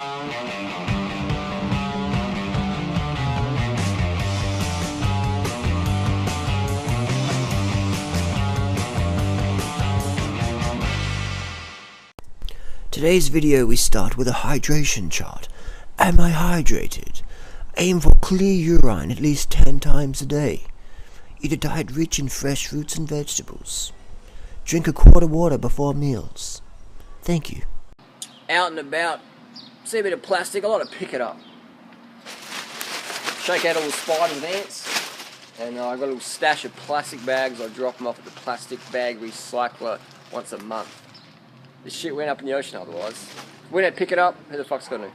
Today's video we start with a hydration chart. Am I hydrated? Aim for clear urine at least 10 times a day. Eat a diet rich in fresh fruits and vegetables. Drink a quart of water before meals. Thank you. Out and about, see a bit of plastic, I like to pick it up. Shake out all the spiders and ants. And I've got a little stash of plastic bags. I drop them off at the plastic bag recycler once a month. This shit went up in the ocean otherwise. If we don't pick it up, who the fuck's gonna?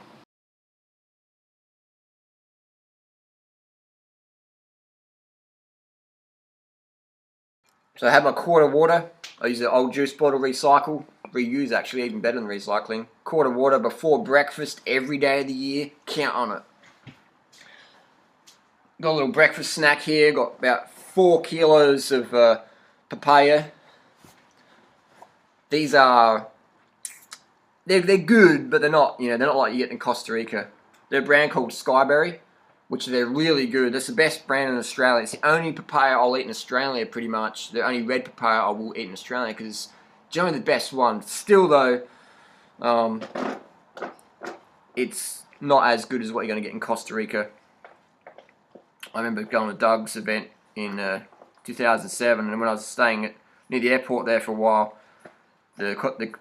So I have my quart of water. I use the old juice bottle recycle. Reuse actually, even better than recycling. Quart of water before breakfast every day of the year. Count on it. Got a little breakfast snack here. Got about 4 kilos of papaya. These are... They're good, but they're not, they're not like you get in Costa Rica. They're a brand called Skyberry, which they're really good. That's the best brand in Australia. It's the only papaya I'll eat in Australia, pretty much. The only red papaya I will eat in Australia, because it's generally the best one. Still, though, it's not as good as what you're going to get in Costa Rica. I remember going to Doug's event in 2007, and when I was staying near the airport there for a while, the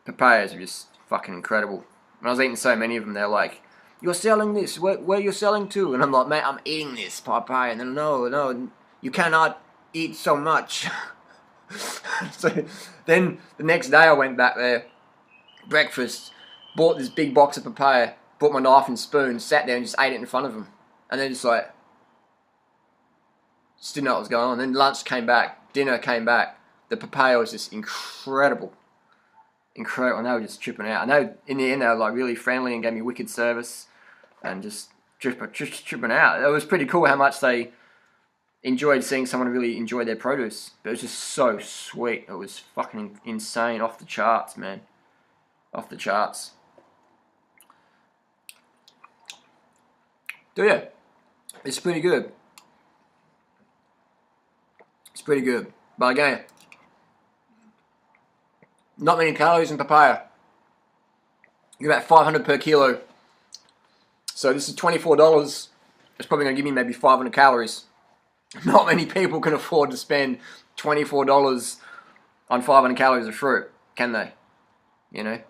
papayas are just fucking incredible. And I was eating so many of them, they're like, "You're selling this, where you selling to?" And I'm like, "Mate, I'm eating this papaya." And then, no, you cannot eat so much. So then the next day I went back there, breakfast, bought this big box of papaya, brought my knife and spoon, sat there and just ate it in front of them. And then just didn't know what was going on. Then lunch came back, dinner came back, the papaya was just incredible. Incredible, and they were just tripping out. I know in the end they were like really friendly and gave me wicked service and just tripping out. It was pretty cool how much they enjoyed seeing someone really enjoy their produce. But it was just so sweet. It was fucking insane, off the charts, man. Off the charts. So yeah, it's pretty good. It's pretty good. But again, not many calories in papaya. You get about 500 per kilo. So this is $24. It's probably going to give me maybe 500 calories. Not many people can afford to spend $24 on 500 calories of fruit, can they? And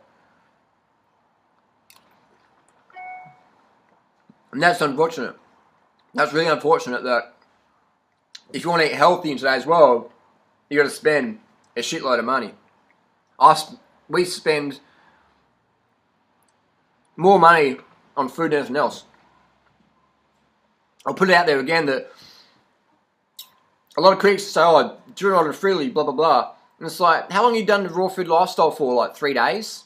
that's unfortunate. That's really unfortunate that if you want to eat healthy in today's world, you got to spend a shitload of money. We spend more money on food than anything else. I'll put it out there again that a lot of critics say, "Oh, Durianrider Freelee, blah, blah, blah." And it's like, how long have you done the raw food lifestyle for? Like 3 days?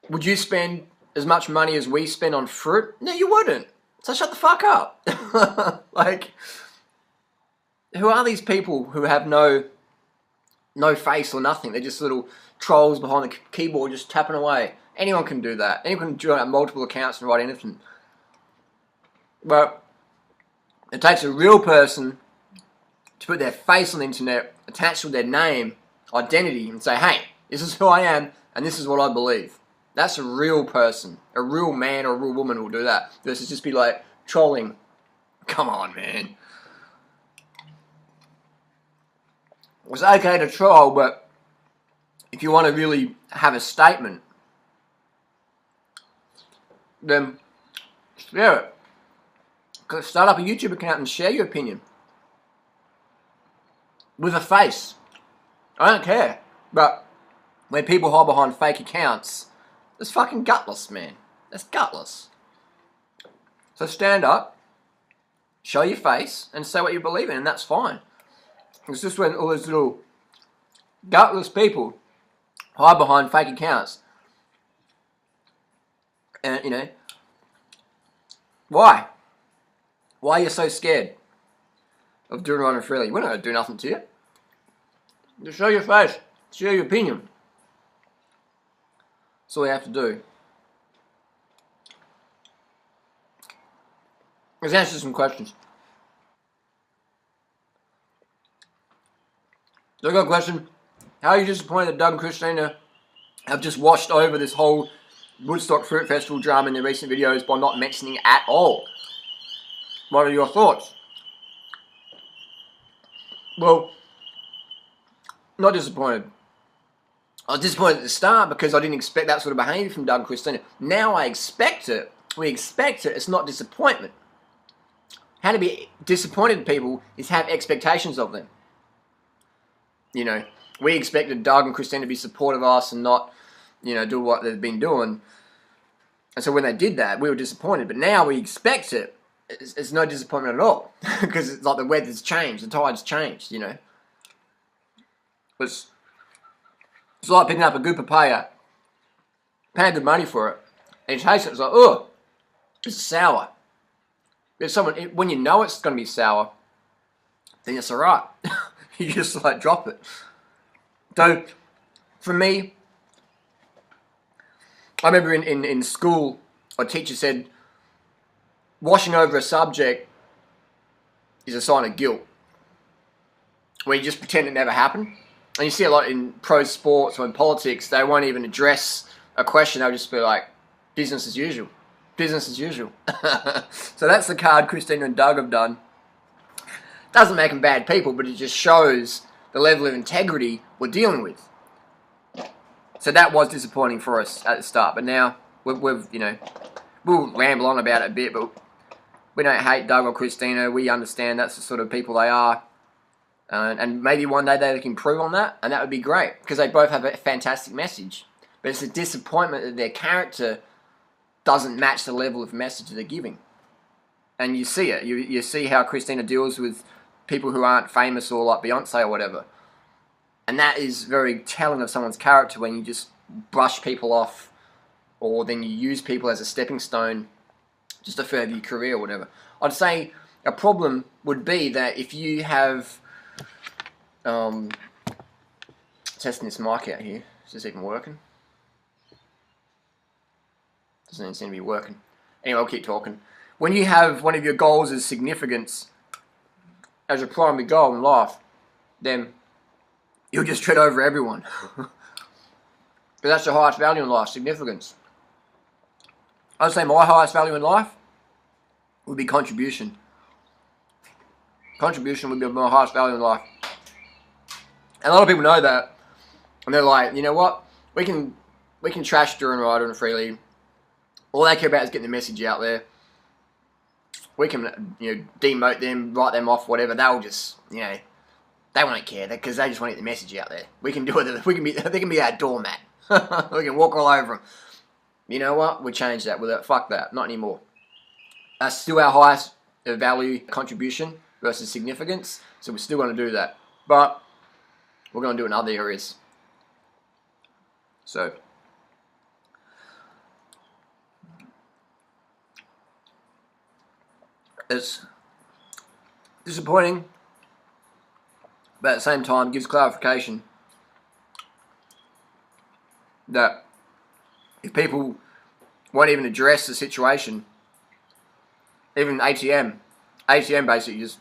Would you spend as much money as we spend on fruit? No, you wouldn't. So shut the fuck up. Like, who are these people who have no face or nothing? They're just little trolls behind the keyboard just tapping away. Anyone can do that. Anyone can join up multiple accounts and write anything. But it takes a real person to put their face on the internet, attached with their name, identity, and say, "Hey, this is who I am, and this is what I believe." That's a real person. A real man or a real woman will do that. Versus just be like, trolling. Come on, man. It's okay to troll, but if you want to really have a statement, then share it. Start up a YouTube account and share your opinion. With a face. I don't care. But when people hide behind fake accounts, that's fucking gutless, man. That's gutless. So stand up, show your face, and say what you believe in, and that's fine. It's just when all those little gutless people hide behind fake accounts. And, why? Why are you so scared of Durianrider Freelee? We're not going to do nothing to you. Just show your face. Share your opinion. That's all you have to do. Let's answer some questions. So I got a question. How are you disappointed that Doug and Christina have just washed over this whole Woodstock Fruit Festival drama in their recent videos by not mentioning it at all? What are your thoughts? Well, not disappointed. I was disappointed at the start because I didn't expect that sort of behaviour from Doug and Christina. Now I expect it. We expect it. It's not disappointment. How to be disappointed in people is have expectations of them. You know, we expected Doug and Christina to be supportive of us and not, you know, do what they've been doing. And so when they did that, we were disappointed. But now we expect it. It's no disappointment at all. Because it's like the weather's changed. The tide's changed, you know. It's like picking up a good papaya, paying good money for it, and you taste it, it's like, oh, it's sour. If someone, when you know it's going to be sour, then it's alright. You just like drop it. So, for me, I remember in school, a teacher said, washing over a subject is a sign of guilt. Where you just pretend it never happened. And you see a lot in pro sports or in politics, they won't even address a question, they'll just be like, business as usual. Business as usual. So that's the card Christina and Doug have done. Doesn't make them bad people, but it just shows the level of integrity we're dealing with. So that was disappointing for us at the start, but now we've you know, we'll ramble on about it a bit, but we don't hate Doug or Christina. We understand that's the sort of people they are. And maybe one day they can improve on that, and that would be great, because they both have a fantastic message. But it's a disappointment that their character doesn't match the level of message they're giving. And you see it. You see how Christina deals with people who aren't famous or like Beyonce or whatever. And that is very telling of someone's character when you just brush people off, or then you use people as a stepping stone just to further your career or whatever. I'd say a problem would be that if you have... testing this mic out here. Is this even working? Doesn't even seem to be working. Anyway, I'll keep talking. When you have one of your goals as significance as a primary goal in life, then you'll just tread over everyone. But that's the highest value in life, significance. I'd say my highest value in life would be contribution. Contribution would be my highest value in life. And a lot of people know that, and they're like, you know what? We can trash Durianrider and Freelee. All they care about is getting the message out there. We can, you know, demote them, write them off, whatever. They'll just, you know, they won't care because they just want to get the message out there. We can do it. They can be our doormat. We can walk all over them. You know what? We'll change that. Fuck that. Not anymore. That's still our highest value contribution versus significance. So we're still going to do that, but we're going to do it in other areas. So, it's disappointing, but at the same time gives clarification that if people won't even address the situation, even ATM basically just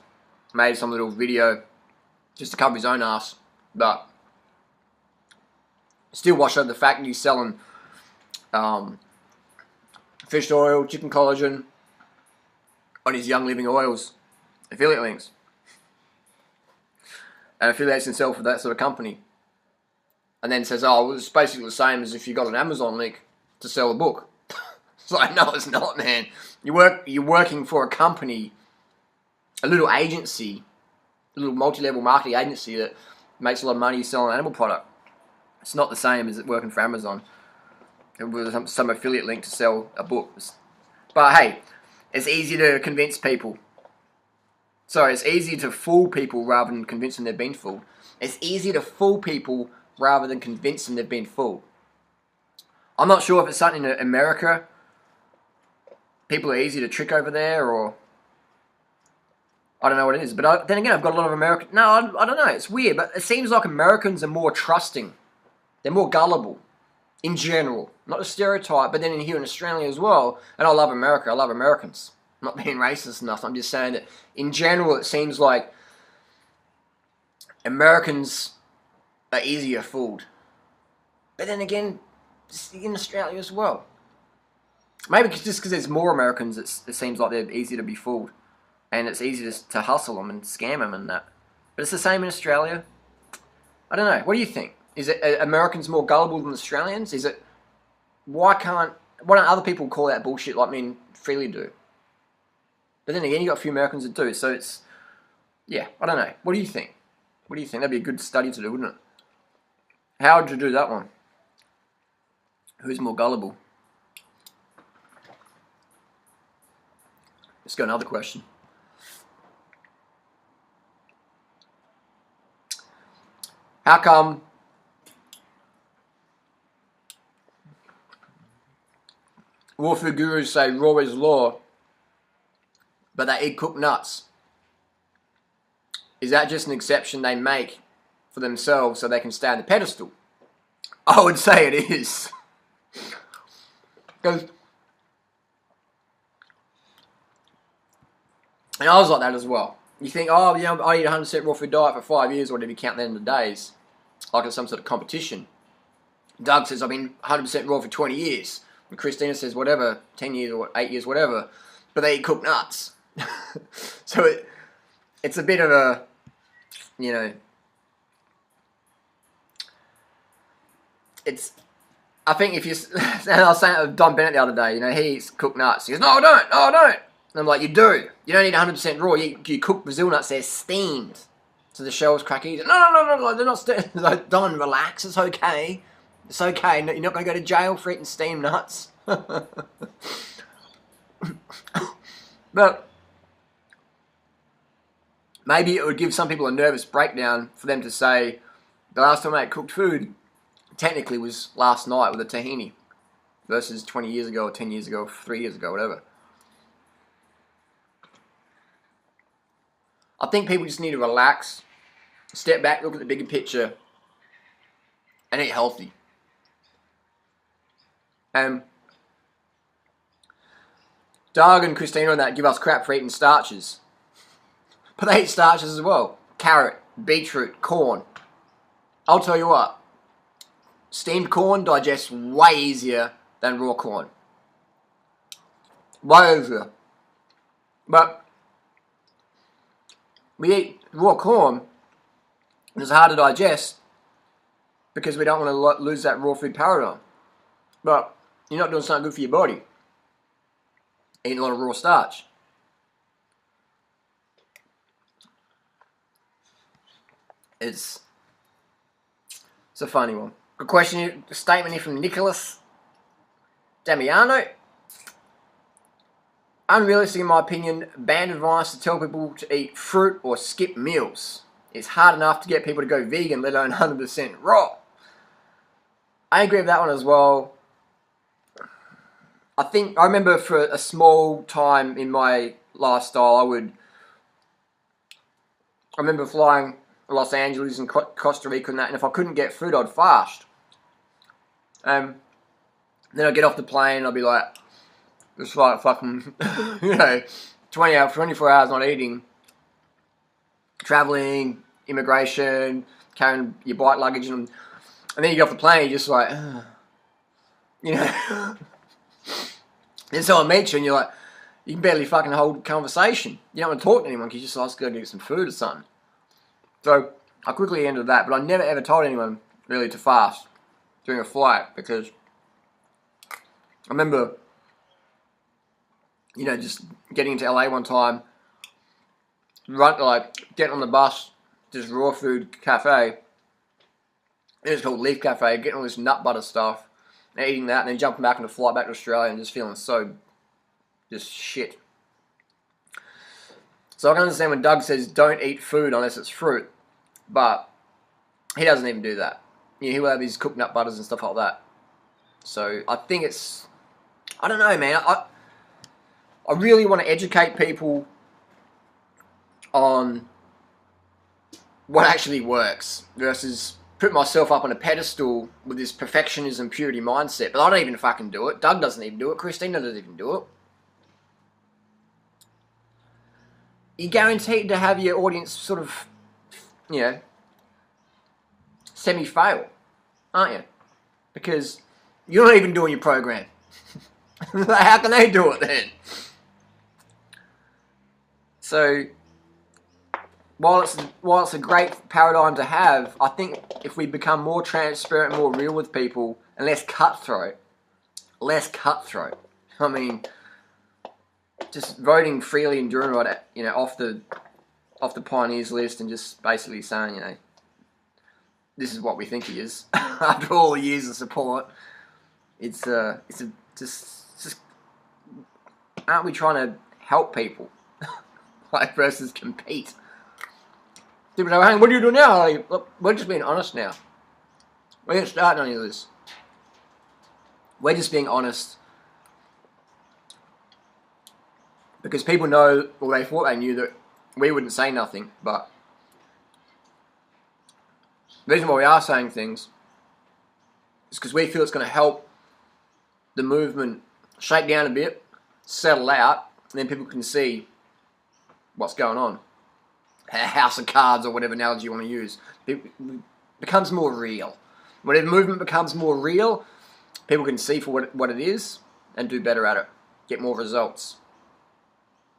made some little video just to cover his own ass, but still wash over the fact that he's selling fish oil, chicken collagen on his Young Living Oils affiliate links, and affiliates himself with that sort of company, and then says, oh, well, it's basically the same as if you got an Amazon link to sell a book. It's like, no, it's not, man. You're working for a company, a little agency, a little multi-level marketing agency that makes a lot of money selling animal product. It's not the same as working for Amazon with some affiliate link to sell a book. But hey, it's easy to convince people. Sorry, it's easy to fool people rather than convince them they've been fooled. It's easier to fool people rather than convince them they've been fooled. I'm not sure if it's something in America. People are easy to trick over there, or I don't know what it is. But then again, I've got a lot of American... No, I don't know. It's weird, but it seems like Americans are more trusting. They're more gullible, in general. Not a stereotype, but then here in Australia as well. And I love America. I love Americans. I'm not being racist enough. I'm just saying that in general, it seems like Americans are easier fooled. But then again, in Australia as well. Maybe just because there's more Americans, it seems like they're easier to be fooled. And it's easier to hustle them and scam them and that. But it's the same in Australia. I don't know. What do you think? Is it Americans more gullible than Australians? Is it... Why don't other people call that bullshit like me and Freelee do? But then again, you got a few Americans that do. So it's... Yeah, I don't know. What do you think? What do you think? That'd be a good study to do, wouldn't it? How would you do that one? Who's more gullible? Let's go another question. How come raw food gurus say raw is law, but they eat cooked nuts? Is that just an exception they make for themselves so they can stay on the pedestal? I would say it is. Because, and I was like that as well. You think, oh, yeah, I eat a 100% raw food diet for 5 years, or whatever you count that in the days, like it's some sort of competition. Doug says, I've been 100% raw for 20 years. And Christina says, whatever, 10 years or 8 years, whatever. But they eat cooked nuts. So it's a bit of a, you know, it's, I think if you, and I was saying to Don Bennett the other day, you know, he eats cooked nuts. He goes, no, I don't, no, I don't. And I'm like, you do. You don't eat 100% raw. You cook Brazil nuts, they're steamed. So the shells crack easy. No, they're not steamed. Like, Don, relax, it's okay. It's okay, you're not going to go to jail for eating steamed nuts. But maybe it would give some people a nervous breakdown for them to say, the last time I ate cooked food, technically was last night with a tahini, versus 20 years ago, or 10 years ago, or 3 years ago, whatever. I think people just need to relax, step back, look at the bigger picture, and eat healthy. Doug and Christina and that give us crap for eating starches. But they eat starches as well. Carrot, beetroot, corn. I'll tell you what, steamed corn digests way easier than raw corn. Way easier. But we eat raw corn, and it's hard to digest because we don't want to lose that raw food paradigm. But you're not doing something good for your body. Eating a lot of raw starch. It's a funny one. Good question, a statement here from Nicholas Damiano. Unrealistic in my opinion, bad advice to tell people to eat fruit or skip meals. It's hard enough to get people to go vegan, let alone 100% raw. I agree with that one as well. I remember for a small time in my lifestyle, I remember flying to Los Angeles and Costa Rica and that, and if I couldn't get food, I'd fast. Then I'd get off the plane and I'd be like, just like fucking, 24 hours not eating, traveling, immigration, carrying your bike luggage, and then you get off the plane, you're just like, Then someone meets you and you're like, you can barely fucking hold a conversation. You don't want to talk to anyone because you're just like, let's go get some food or something. So I quickly ended that, but I never ever told anyone really to fast during a flight because I remember, just getting into LA one time, getting on the bus, this raw food cafe. It's called Leaf Cafe, getting all this nut butter stuff, and eating that, and then jumping back on the flight back to Australia and just feeling so just shit. So I can understand when Doug says don't eat food unless it's fruit, but he doesn't even do that. He'll have his cooked nut butters and stuff like that. So I think it's, I don't know, man. I really want to educate people on what actually works versus put myself up on a pedestal with this perfectionism, purity mindset. But I don't even fucking do it. Doug doesn't even do it. Christina doesn't even do it. you're guaranteed to have your audience sort of, you know, semi-fail, aren't you? Because you're not even doing your program. How can they do it then? So, while it's a great paradigm to have, I think if we become more transparent, more real with people, and less cutthroat. I mean, just voting Freelee and Durianrider, you know, off the pioneers list, and just basically saying, you know, this is what we think he is. After all the years of support, it's just aren't we trying to help people, like, versus compete? People say, hey, what are you doing now? Like, look, we're just being honest now. We're going to start on any of this. We're just being honest. Because people know, well, they thought they knew that we wouldn't say nothing, but the reason why we are saying things is because we feel it's going to help the movement shake down a bit, settle out, and then people can see what's going on. A house of cards, or whatever analogy you want to use. It becomes more real. Whatever movement becomes more real, people can see for what it is and do better at it. Get more results.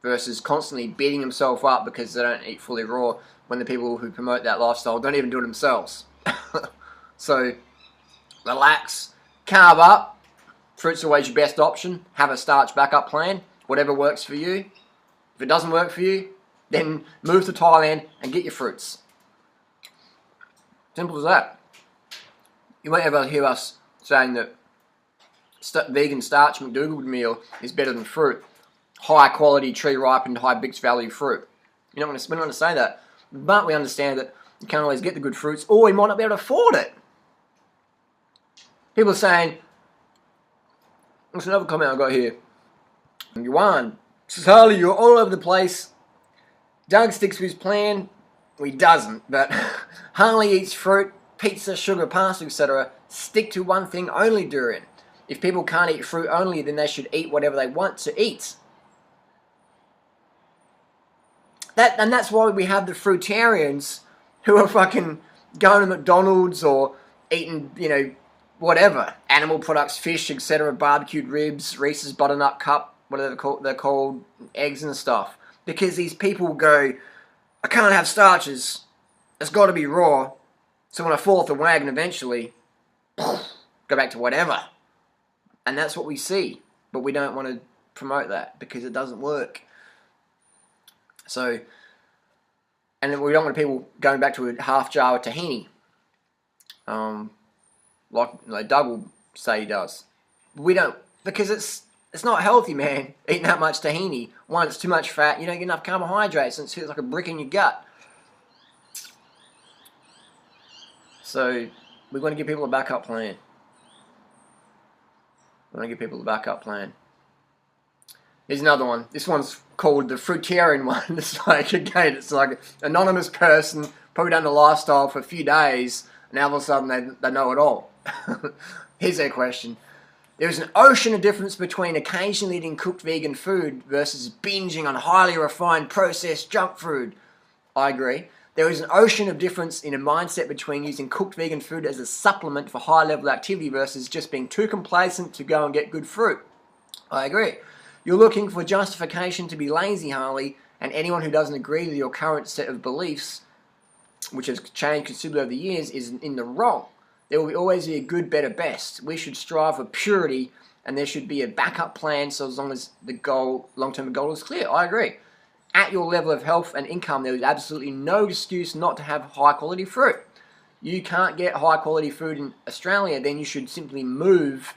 Versus constantly beating themselves up because they don't eat fully raw, when the people who promote that lifestyle don't even do it themselves. So, relax, carb up. Fruit's always your best option. Have a starch backup plan. Whatever works for you. If it doesn't work for you, then move to Thailand and get your fruits. Simple as that. You won't ever hear us saying that vegan starch McDougall meal is better than fruit. High quality, tree ripened, high Bix value fruit. We're not going to say that. But we understand that you can't always get the good fruits, or you might not be able to afford it. People are saying, there's another comment I got here. Yuan says, Harley, you're all over the place. Doug sticks to his plan. Well, he doesn't, but Harley eats fruit, pizza, sugar, pasta, etc. Stick to one thing only, Durian. If people can't eat fruit only, then they should eat whatever they want to eat. And that's why we have the fruitarians who are fucking going to McDonald's or eating, you know, whatever. Animal products, fish, etc., barbecued ribs, Reese's Butternut Cup, whatever they're called, eggs and stuff. Because these people go, I can't have starches, it's got to be raw. So when I fall off the wagon eventually, go back to whatever. And that's what we see. But we don't want to promote that because it doesn't work. So, and we don't want people going back to a half jar of tahini. Like Doug will say he does. We don't, because it's not healthy, man, eating that much tahini. One, it's too much fat, you don't get enough carbohydrates, and it feels like a brick in your gut. So, we want to give people a backup plan. Here's another one. This one's called the fruitarian one. It's like, again, it's like an anonymous person, probably done the lifestyle for a few days, and now all of a sudden they know it all. Here's their question. There is an ocean of difference between occasionally eating cooked vegan food versus binging on highly refined processed junk food. I agree. There is an ocean of difference in a mindset between using cooked vegan food as a supplement for high-level activity versus just being too complacent to go and get good fruit. I agree. You're looking for justification to be lazy, Harley, and anyone who doesn't agree with your current set of beliefs, which has changed considerably over the years, is in the wrong. There will always be a good, better, best. We should strive for purity, and there should be a backup plan so as long as the goal, long-term goal is clear. I agree. At your level of health and income, there is absolutely no excuse not to have high-quality fruit. You can't get high-quality food in Australia, then you should simply move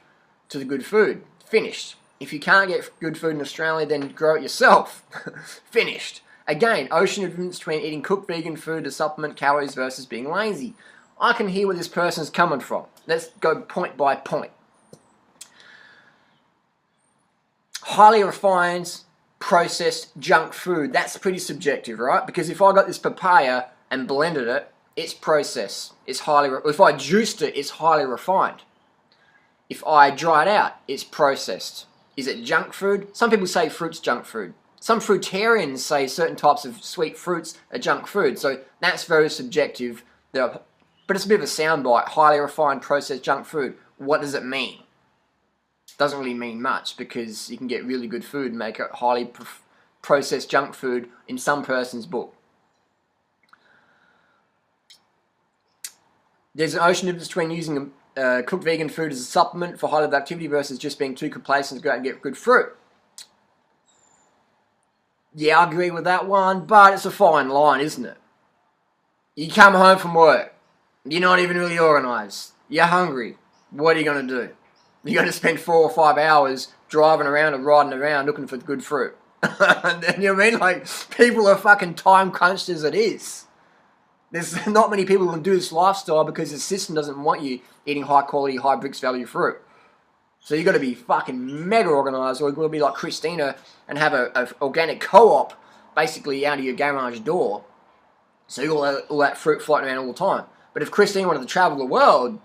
to the good food. Finished. If you can't get good food in Australia, then grow it yourself. Finished. Again, ocean of difference between eating cooked vegan food to supplement calories versus being lazy. I can hear where this person is coming from. Let's go point by point. Highly refined, processed junk food. That's pretty subjective, right? Because if I got this papaya and blended it, it's processed. It's if I juiced it, it's highly refined. If I dry it out, it's processed. Is it junk food? Some people say fruit's junk food. Some fruitarians say certain types of sweet fruits are junk food, so that's very subjective. But it's a bit of a soundbite. Highly refined processed junk food. What does it mean? Doesn't really mean much, because you can get really good food and make it highly processed junk food in some person's book. There's an ocean difference between using cooked vegan food as a supplement for high level activity versus just being too complacent to go out and get good fruit. Yeah, I agree with that one, but it's a fine line, isn't it? You come home from work, you're not even really organised, you're hungry, what are you going to do? You're going to spend 4 or 5 hours driving around and riding around looking for good fruit. And then, you know what I mean? Like, people are fucking time crunched as it is. There's not many people who can do this lifestyle because the system doesn't want you eating high quality, high bricks value fruit. So you've got to be fucking mega organised, or you've got to be like Christina and have an organic co-op basically out of your garage door. So you got all that fruit floating around all the time. But if Christina wanted to travel the world, it'd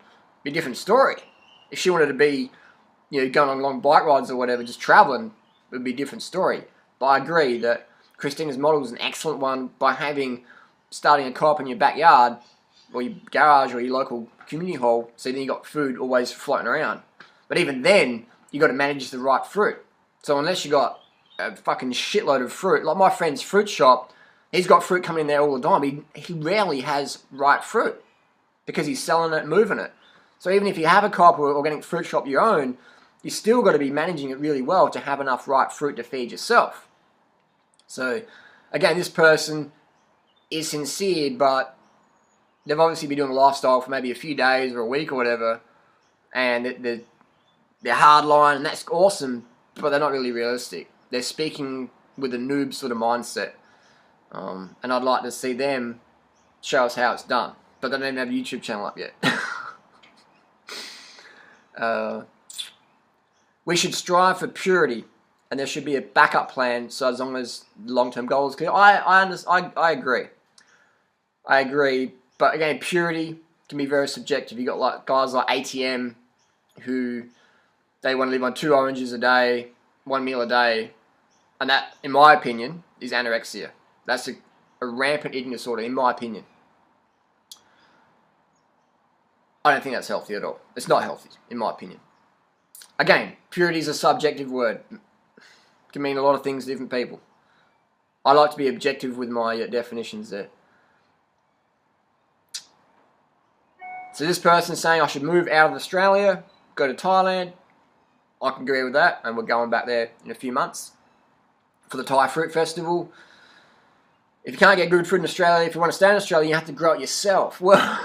be a different story. If she wanted to be, you know, going on long bike rides or whatever, just travelling, it would be a different story. But I agree that Christina's model is an excellent one by starting a co-op in your backyard, or your garage, or your local community hall, so then you got food always floating around. But even then, you got to manage the right fruit. So unless you got a fucking shitload of fruit, like my friend's fruit shop, he's got fruit coming in there all the time. He rarely has ripe fruit because he's selling it, moving it. So even if you have a co-op or organic fruit shop you own, you still got to be managing it really well to have enough ripe fruit to feed yourself. So again, this person is sincere, but they've obviously been doing a lifestyle for maybe a few days or a week or whatever, and they're hardline, and that's awesome, but they're not really realistic. They're speaking with a noob sort of mindset, and I'd like to see them show us how it's done, but they don't even have a YouTube channel up yet. We should strive for purity, and there should be a backup plan, so as long as the long-term goal is clear. I agree. I agree, but again, purity can be very subjective. You got like guys like ATM who they want to live on 2 oranges a day, 1 meal a day, and that, in my opinion, is anorexia. That's a rampant eating disorder, in my opinion. I don't think that's healthy at all. It's not healthy, in my opinion. Again, purity is a subjective word. It can mean a lot of things to different people. I like to be objective with my definitions there. So this person's saying I should move out of Australia, go to Thailand. I can agree with that, and we're going back there in a few months for the Thai Fruit Festival. If you can't get good fruit in Australia, if you want to stay in Australia, you have to grow it yourself. Well,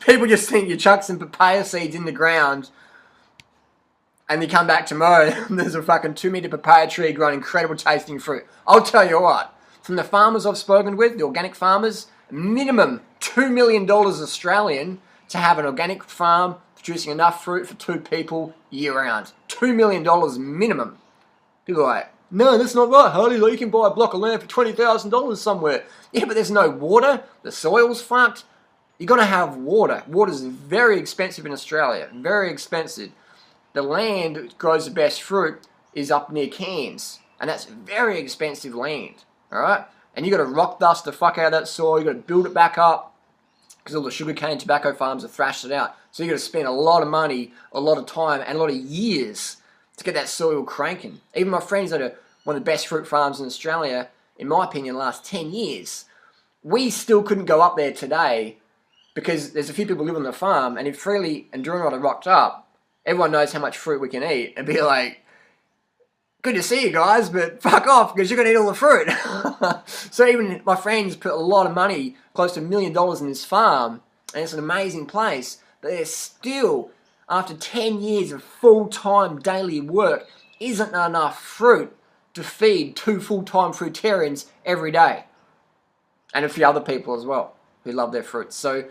people just think you chuck some papaya seeds in the ground and you come back tomorrow and there's a fucking 2-metre papaya tree growing incredible tasting fruit. I'll tell you what, from the farmers I've spoken with, the organic farmers, minimum $2 million Australian to have an organic farm producing enough fruit for 2 people year round. $2 million minimum. People are like, no, that's not right, Harley. Like, you can buy a block of land for $20,000 somewhere. Yeah, but there's no water. The soil's fucked. You got to have water. Water's very expensive in Australia. Very expensive. The land that grows the best fruit is up near Cairns, and that's very expensive land. All right, and you got to rock dust the fuck out of that soil. You got to build it back up because all the sugarcane tobacco farms have thrashed it out. So you got to spend a lot of money, a lot of time, and a lot of years to get that soil cranking. Even my friends that are one of the best fruit farms in Australia, in my opinion, the last 10 years, we still couldn't go up there today because there's a few people live on the farm, and if Freelee and Durianrider rocked up, everyone knows how much fruit we can eat, and be like, good to see you guys, but fuck off because you're going to eat all the fruit. So even my friends put a lot of money, close to $1 million in this farm, and it's an amazing place, but there's still, after 10 years of full-time daily work, isn't enough fruit to feed 2 full-time fruitarians every day. And a few other people as well who love their fruits. So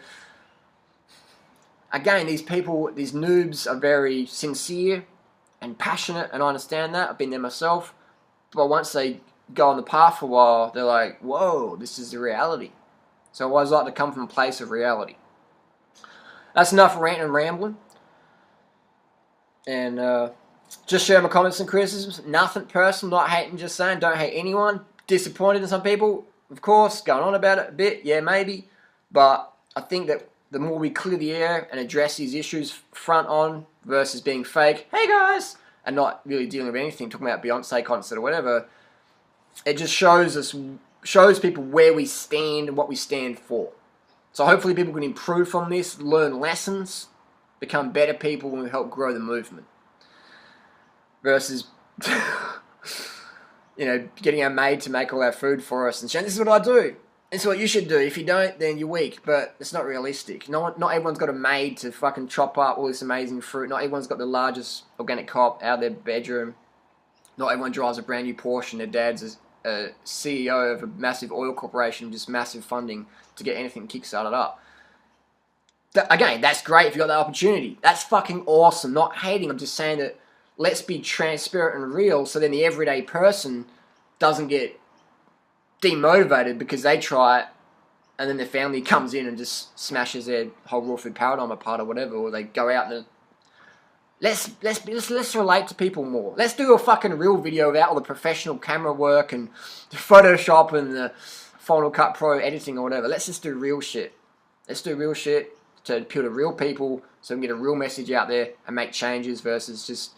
again, these people, these noobs are very sincere and passionate, and I understand that. I've been there myself. But once they go on the path for a while, they're like, whoa, this is the reality. So I always like to come from a place of reality. That's enough ranting and rambling. And Just share my comments and criticisms. Nothing personal, not hating, just saying. Don't hate anyone. Disappointed in some people, of course. Going on about it a bit, yeah, maybe. But I think that the more we clear the air and address these issues front on versus being fake, hey guys, and not really dealing with anything, talking about Beyonce concert or whatever, it just shows people where we stand and what we stand for. So hopefully people can improve from this, learn lessons, become better people, and help grow the movement. Versus, getting our maid to make all our food for us and saying, this is what I do. This is what you should do. If you don't, then you're weak. But it's not realistic. Not everyone's got a maid to fucking chop up all this amazing fruit. Not everyone's got the largest organic crop out of their bedroom. Not everyone drives a brand new Porsche and their dad's a CEO of a massive oil corporation, just massive funding to get anything kickstarted up. Again, that's great if you got that opportunity. That's fucking awesome. Not hating. I'm just saying that let's be transparent and real so then the everyday person doesn't get demotivated because they try it and then their family comes in and just smashes their whole raw food paradigm apart or whatever, or they go out and let's relate to people more. Let's do a fucking real video without all the professional camera work and the Photoshop and the Final Cut Pro editing or whatever. Let's just do real shit. Let's do real shit to appeal to real people so we can get a real message out there and make changes versus just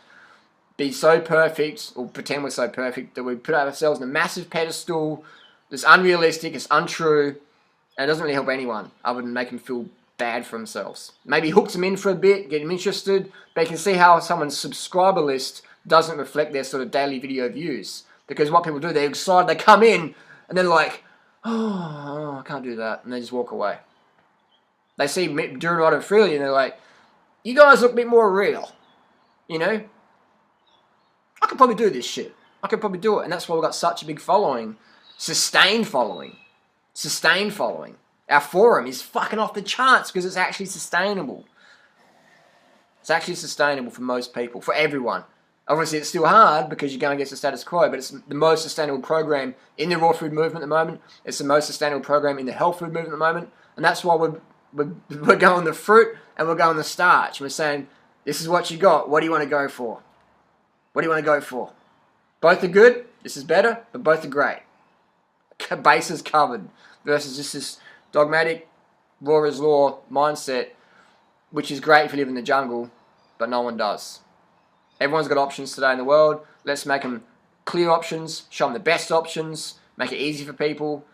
be so perfect or pretend we're so perfect that we put ourselves in a massive pedestal that's unrealistic, it's untrue, and it doesn't really help anyone other than make them feel bad for themselves. Maybe hooks them in for a bit, get them interested, but you can see how someone's subscriber list doesn't reflect their sort of daily video views. Because what people do, they're excited, they come in, and they're like, oh, I can't do that, and they just walk away. They see Durianrider and Freelee, and they're like, you guys look a bit more real, I could probably do this shit. I could probably do it. And that's why we've got such a big following. Sustained following. Sustained following. Our forum is fucking off the charts because it's actually sustainable. It's actually sustainable for most people. For everyone. Obviously, it's still hard because you're going against the status quo, but it's the most sustainable program in the raw food movement at the moment. It's the most sustainable program in the health food movement at the moment. And that's why we're going the fruit and we're going the starch. We're saying, this is what you got. What do you want to go for? What do you want to go for? Both are good. This is better, but both are great. Bases covered versus just this dogmatic, raw is law mindset, which is great if you live in the jungle, but no one does. Everyone's got options today in the world. Let's make them clear options, show them the best options, make it easy for people,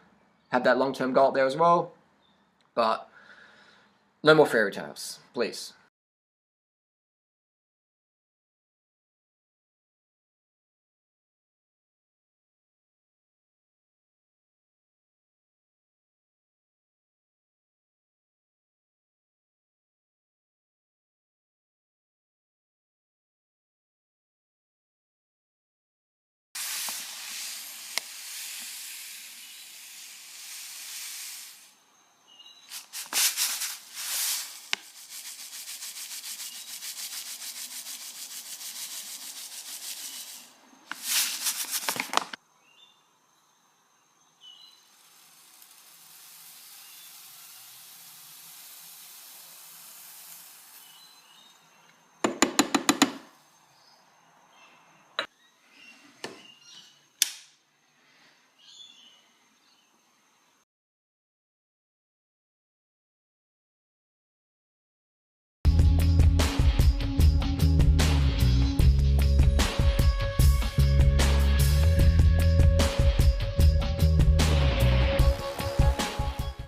have that long-term goal there as well. But no more fairy tales, please.